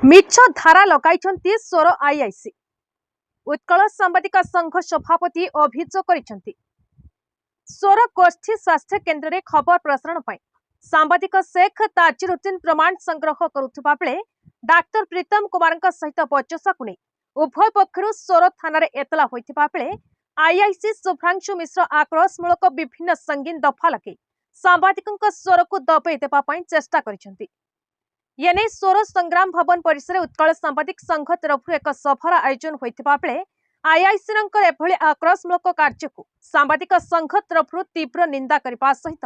मिछ धारा लगाई स्वर आईआईसी उत्कल सांबादिक संघ सभापति अभियोग कर स्वर गोष्ठी स्वास्थ्य केन्द्र में खबर प्रसारण पर सांबादिक शेख ताजिरुद्दीन प्रमाण संग्रह करुवा बेले डाक्तर प्रीतम कुमार सहित बचसा को नहीं उभय पक्षर स्वर थाना एतला होता बेले आईआईसी शुभ्रांशु मिश्र आक्रोशमूलक विभिन्न संगीन दफा लगे सांबादिकों स्वर को दबाई देवाई चेष्टा कर येने स्वर संग्राम भवन परिसर उत्कल सांबादिक संघ तरफ एक सभार आयोजन होता बेले आईआईसी एभली आक्रोशमूलक कार्य को सांबादिक संघ तरफ तीव्र निंदा करने सहित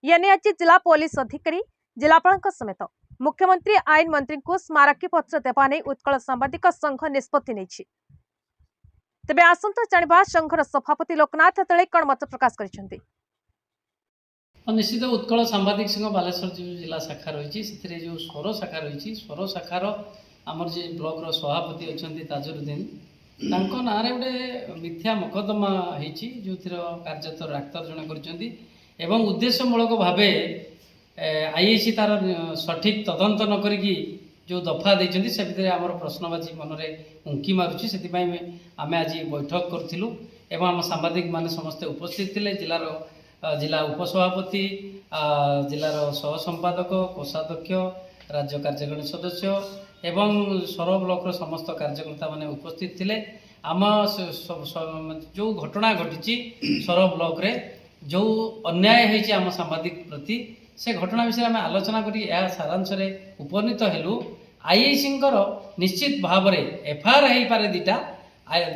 येने आज जिला पुलिस अधिकारी जिलापाल समेत मुख्यमंत्री आईन मंत्री को स्मारकी पत्र देवा नहीं उत्कल सांबादिक संघ निष्पत्ति नहीं। तेबे आसंता जानिबा संघर सभापति लोकनाथ तळे कण मत प्रकाश करिसेंती। निश्चित उत्कल सांबादिक संघ बालेश्वर जो जिला शाखा रही जो स्वर शाखा रही स्वर शाखार आमर जे ब्लॉक सभापति अच्छा ताजुरुद्दीन ना गोटे मिथ्या मकदमा होती जो कार्यरत डाक्तर जड़े कर उद्देश्यमूलक भाव आईआईसी तार सठिक तदंत न करी जो दफा देते से भितर आम प्रश्नबाजी मनरे उंकी मारुची से आम आज बैठक करूँ एवं आम सांबादिक मान समस्ते उपस्थित थे जिला उपसभापति जिलार सह संपादक कोषाध्यक्ष राज्य कार्यकारिणी सदस्य एवं स्वर ब्लॉक समस्त कार्यकर्ता माने उपस्थित थे आम जो घटना घटी स्वर ब्लॉक रे जो अन्याय होती आम सांबादिक प्रति से घटना विषय आम आलोचना करी सारांश उपनीत हेलु आईआईसी निश्चित भाव में एफआईआर हो पारे दीटा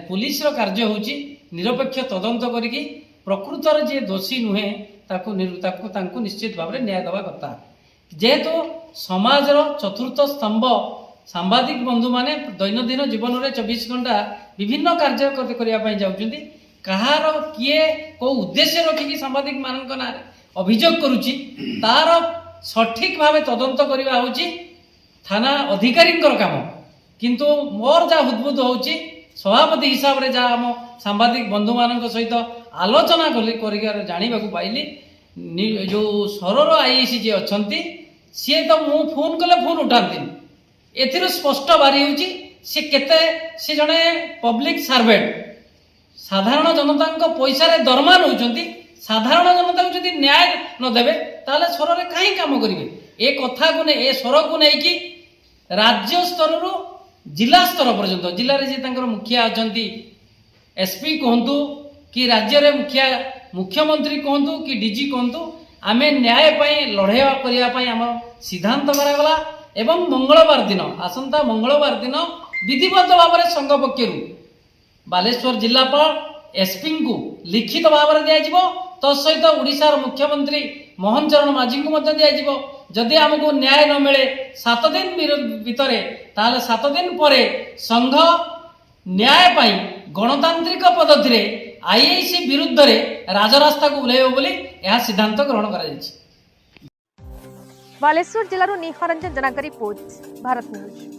पुलिस कार्य होची निरपेक्ष तदंत करी प्रकृतर जे दोषी नुहे ताकू निश्चित भाव में न्याय देवा कथा जेहेतु समाजर चतुर्थ स्तंभ सांबादिक बंधु माने दैनंदिन जीवन में 24 घंटा विभिन्न कार्य करने जाऊँच कहार किए कौ उद्देश्य रखिकी सांबादिक मान ना अभियोग करुच्ची तार सठिक भाव तदंत करवा हूँ थाना अधिकारी काम किंतु मोर जहाँ उद्बुद्ध होची सभापति हिसाब से जहाँ आम सांबादिक बंधु मान सहित आलोचना कर जानवा पाइली जो स्वर आईआईसी जी अच्छा सी तो मु फोन कले फोन उठाती एथिर स्पष्ट बारी होची सी केते सी जने पब्लिक सर्वेंट साधारण जनता पैसा दरमा नौकरी साधारण जनता को जब न्याय न देवे ताले स्वर में कहीं काम करेंगे ए कथा को ए स्वर को लेकिन राज्य स्तर जिला स्तर पर्यंत जिले में मुखिया अच्छा एसपी कहतु कि राज्य रे मुखिया मुख्यमंत्री कहतु कि डीजी कहतु आम न्याय लड़ाई करने आम सिद्धांत करागला एवं मंगलवार दिन आसंता मंगलवार दिन विधिवत भाव में संघ पक्षर बालेश्वर जिलापाल एसपी को लिखित भाव में दिज्व तत्सहित ओडिशार मुख्यमंत्री मोहन चरण माझी को दिज्व जदि आमको न्याय न मिले 7 दिन भितर ताले 7 दिन पर संघ न्याय पाई गणतांत्रिक पद्धति रे आईआईसी विरुद्ध रे राजरास्ता को उल्लेख बोली यह सिद्धांत ग्रहण करा। बालेश्वर जिलार निहारंजन जनागरी पोस्ट भारत न्यूज।